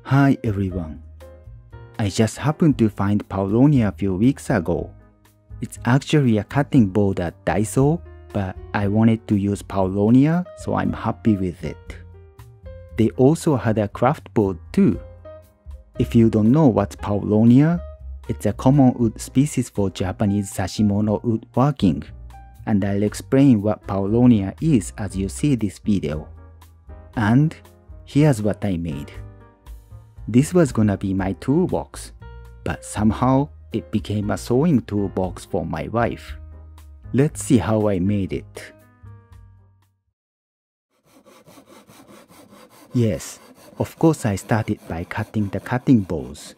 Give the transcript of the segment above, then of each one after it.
Hi everyone. I just happened to find Paulownia a few weeks ago. It's actually a cutting board at Daiso, but I wanted to use Paulownia, so I'm happy with it. They also had a craft board too. If you don't know what's Paulownia, it's a common wood species for Japanese sashimono woodworking, and I'll explain what Paulownia is as you see this video. And here's what I made. This was gonna be my toolbox, but somehow it became a sewing toolbox for my wife. Let's see how I made it. Yes, of course I started by cutting the cutting boards.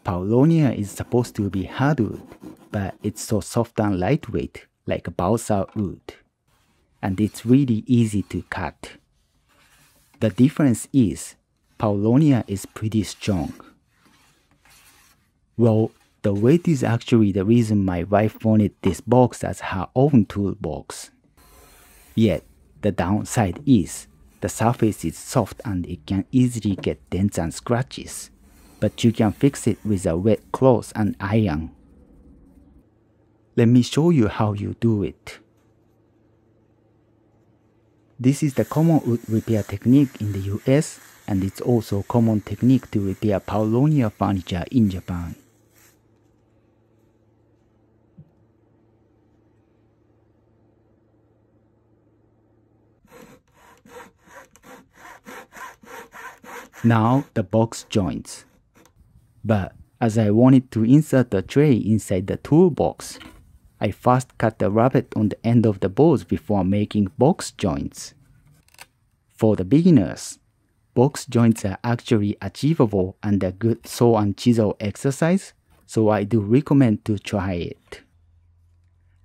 Paulownia is supposed to be hardwood, but it's so soft and lightweight like balsa wood. And it's really easy to cut. The difference is, Paulownia is pretty strong. Well, the weight is actually the reason my wife wanted this box as her own toolbox. Yet, the downside is, the surface is soft and it can easily get dents and scratches, but you can fix it with a wet cloth and iron. Let me show you how you do it. This is the common wood repair technique in the US, and it's also a common technique to repair Paulownia furniture in Japan. Now the box joints. But as I wanted to insert the tray inside the toolbox, I first cut the rabbet on the end of the boards before making box joints. For the beginners, box joints are actually achievable and a good saw and chisel exercise, so I do recommend to try it.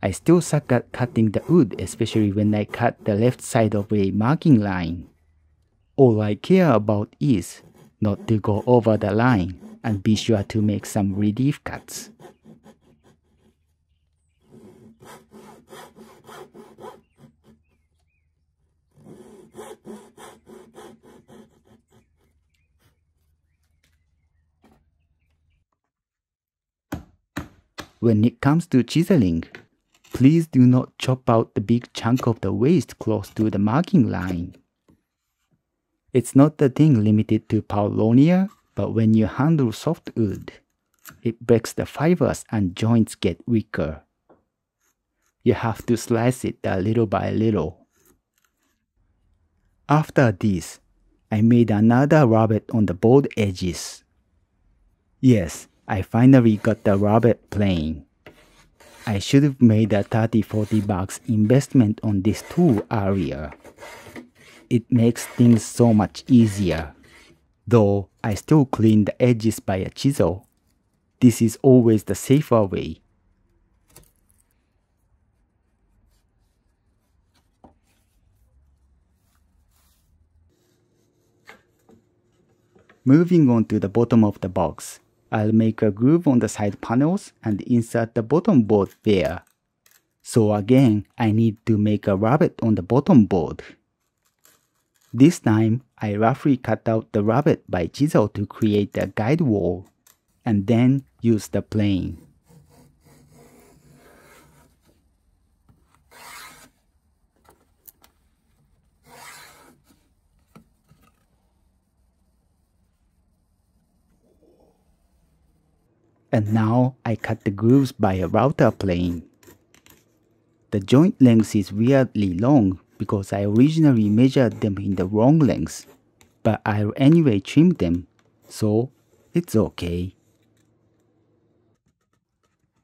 I still suck at cutting the wood, especially when I cut the left side of a marking line. All I care about is not to go over the line and be sure to make some relief cuts. When it comes to chiseling, please do not chop out the big chunk of the waste close to the marking line. It's not a thing limited to Paulownia, but when you handle soft wood, it breaks the fibers and joints get weaker. You have to slice it a little by little. After this, I made another rabbet on the board edges. Yes, I finally got the rabbet plain. I should have made a $30-40 investment on this tool earlier. It makes things so much easier. Though I still clean the edges by a chisel. This is always the safer way. Moving on to the bottom of the box, I'll make a groove on the side panels and insert the bottom board there. So again, I need to make a rabbet on the bottom board. This time, I roughly cut out the rabbet by chisel to create a guide wall, and then use the plane. And now I cut the grooves by a router plane. The joint length is weirdly long because I originally measured them in the wrong length, but I'll anyway trim them, so it's okay.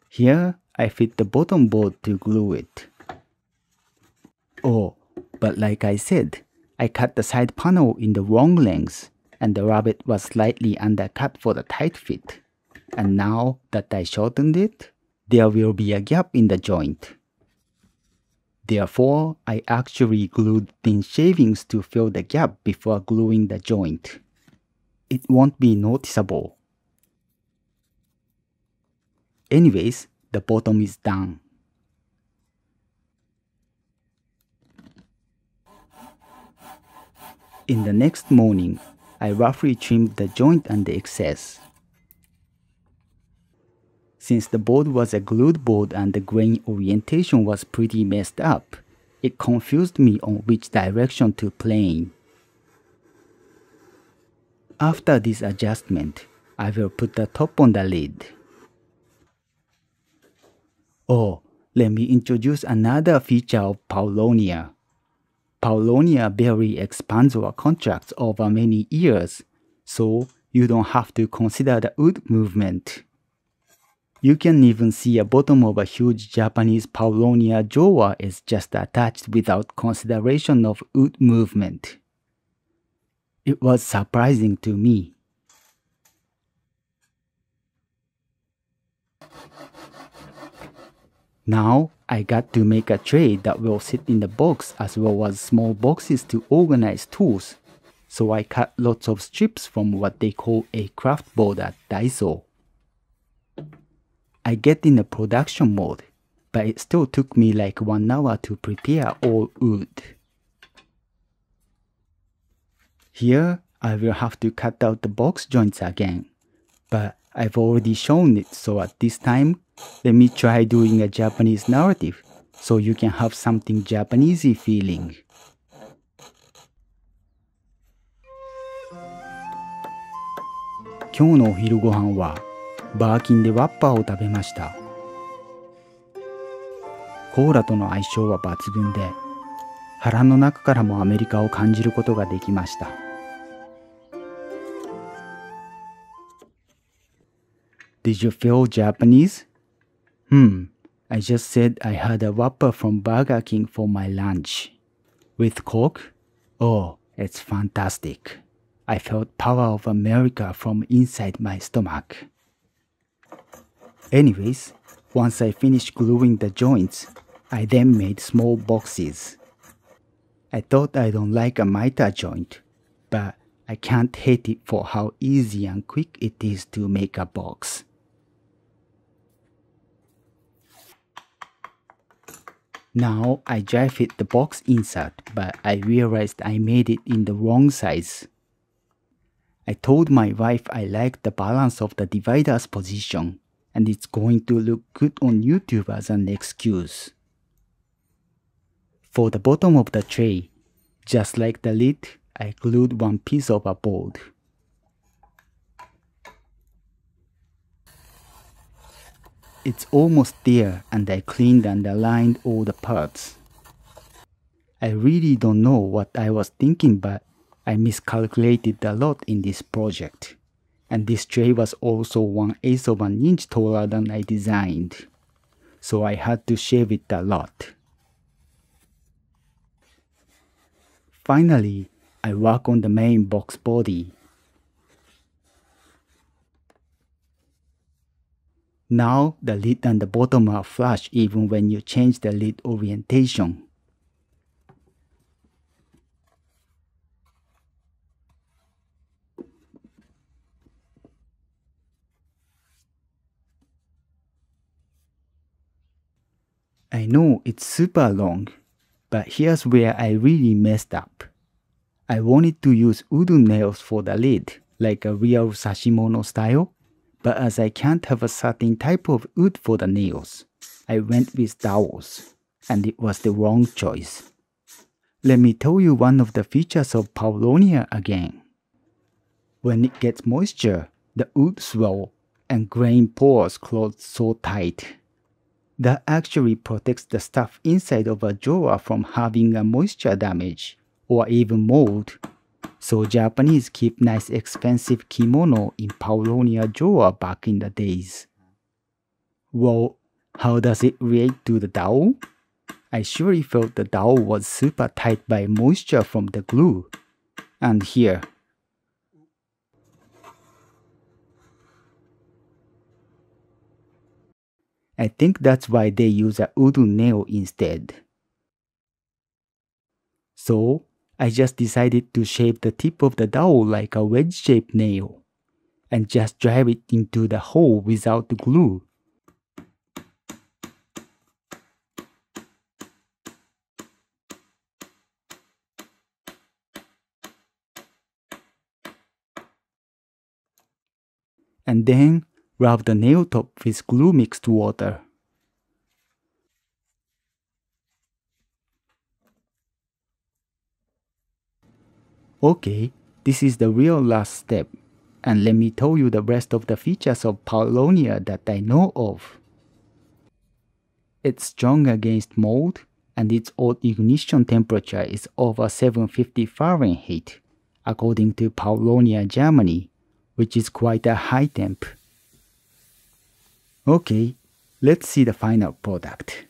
Here I fit the bottom board to glue it. Oh, but like I said, I cut the side panel in the wrong length, and the rabbet was slightly undercut for the tight fit. And now that I shortened it, there will be a gap in the joint. Therefore, I actually glued thin shavings to fill the gap before gluing the joint. It won't be noticeable. Anyways, the bottom is done. In the next morning, I roughly trimmed the joint and the excess. Since the board was a glued board and the grain orientation was pretty messed up, it confused me on which direction to plane. After this adjustment, I will put the top on the lid. Oh, let me introduce another feature of Paulownia. Paulownia barely expands or contracts over many years, so you don't have to consider the wood movement. You can even see a bottom of a huge Japanese Paulownia drawer is just attached without consideration of wood movement. It was surprising to me. Now I got to make a tray that will sit in the box as well as small boxes to organize tools. So I cut lots of strips from what they call a craft board at Daiso. I get in the production mode, but it still took me like 1 hour to prepare all wood. Here, I will have to cut out the box joints again, but I've already shown it, so at this time, let me try doing a Japanese narrative so you can have something Japanesey feeling. Kyou no ohiru gohan waバーキンでワッパーを食べました。コーラとの相性は抜群で、腹の中からもアメリカを感じることができました。Did you feel Japanese? I just said I had a Whopper from Burger King for my lunch. With Coke? Oh, it's fantastic. I felt power of America from inside my stomach. Anyways, once I finished gluing the joints, I then made small boxes. I thought I don't like a miter joint, but I can't hate it for how easy and quick it is to make a box. Now I dry fit the box insert, but I realized I made it in the wrong size. I told my wife I liked the balance of the divider's position, and it's going to look good on YouTube as an excuse. For the bottom of the tray, just like the lid, I glued one piece of a board. It's almost there, and I cleaned and aligned all the parts. I really don't know what I was thinking, but I miscalculated a lot in this project. And this tray was also 1/8 of an inch taller than I designed. So I had to shave it a lot. Finally, I work on the main box body. Now the lid and the bottom are flush even when you change the lid orientation. I know it's super long, but here's where I really messed up. I wanted to use wooden nails for the lid, like a real Sashimono style, but as I can't have a certain type of wood for the nails, I went with dowels, and it was the wrong choice. Let me tell you one of the features of Paulownia again. When it gets moisture, the wood swell and grain pores close so tight. That actually protects the stuff inside of a drawer from having a moisture damage or even mold. So Japanese keep nice expensive kimono in Paulownia drawer back in the days. Well, how does it react to the dowel? I surely felt the dowel was super tight by moisture from the glue. And here. I think that's why they use a wooden nail instead. So, I just decided to shape the tip of the dowel like a wedge-shaped nail, and just drive it into the hole without the glue. and then rub the nail top with glue mixed water. Okay, this is the real last step, and let me tell you the rest of the features of Paulownia that I know of. It's strong against mold, and its old ignition temperature is over 750 Fahrenheit, according to Paulownia Germany, which is quite a high temp. Okay, let's see the final product.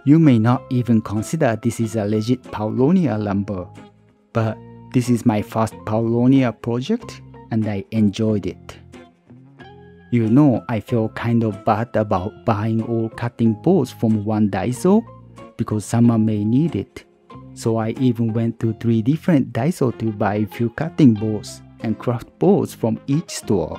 You may not even consider this is a legit Paulownia lumber, but this is my first Paulownia project and I enjoyed it. You know, I feel kind of bad about buying all cutting boards from one Daiso because someone may need it. So I even went to 3 different Daiso to buy a few cutting boards and craft boards from each store.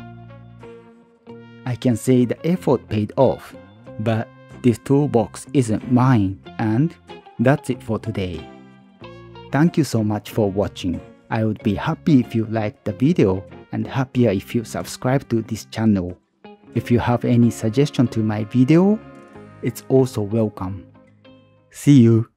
I can say the effort paid off, but this toolbox isn't mine, and that's it for today. Thank you so much for watching. I would be happy if you liked the video and happier if you subscribe to this channel. If you have any suggestion to my video, it's also welcome. See you!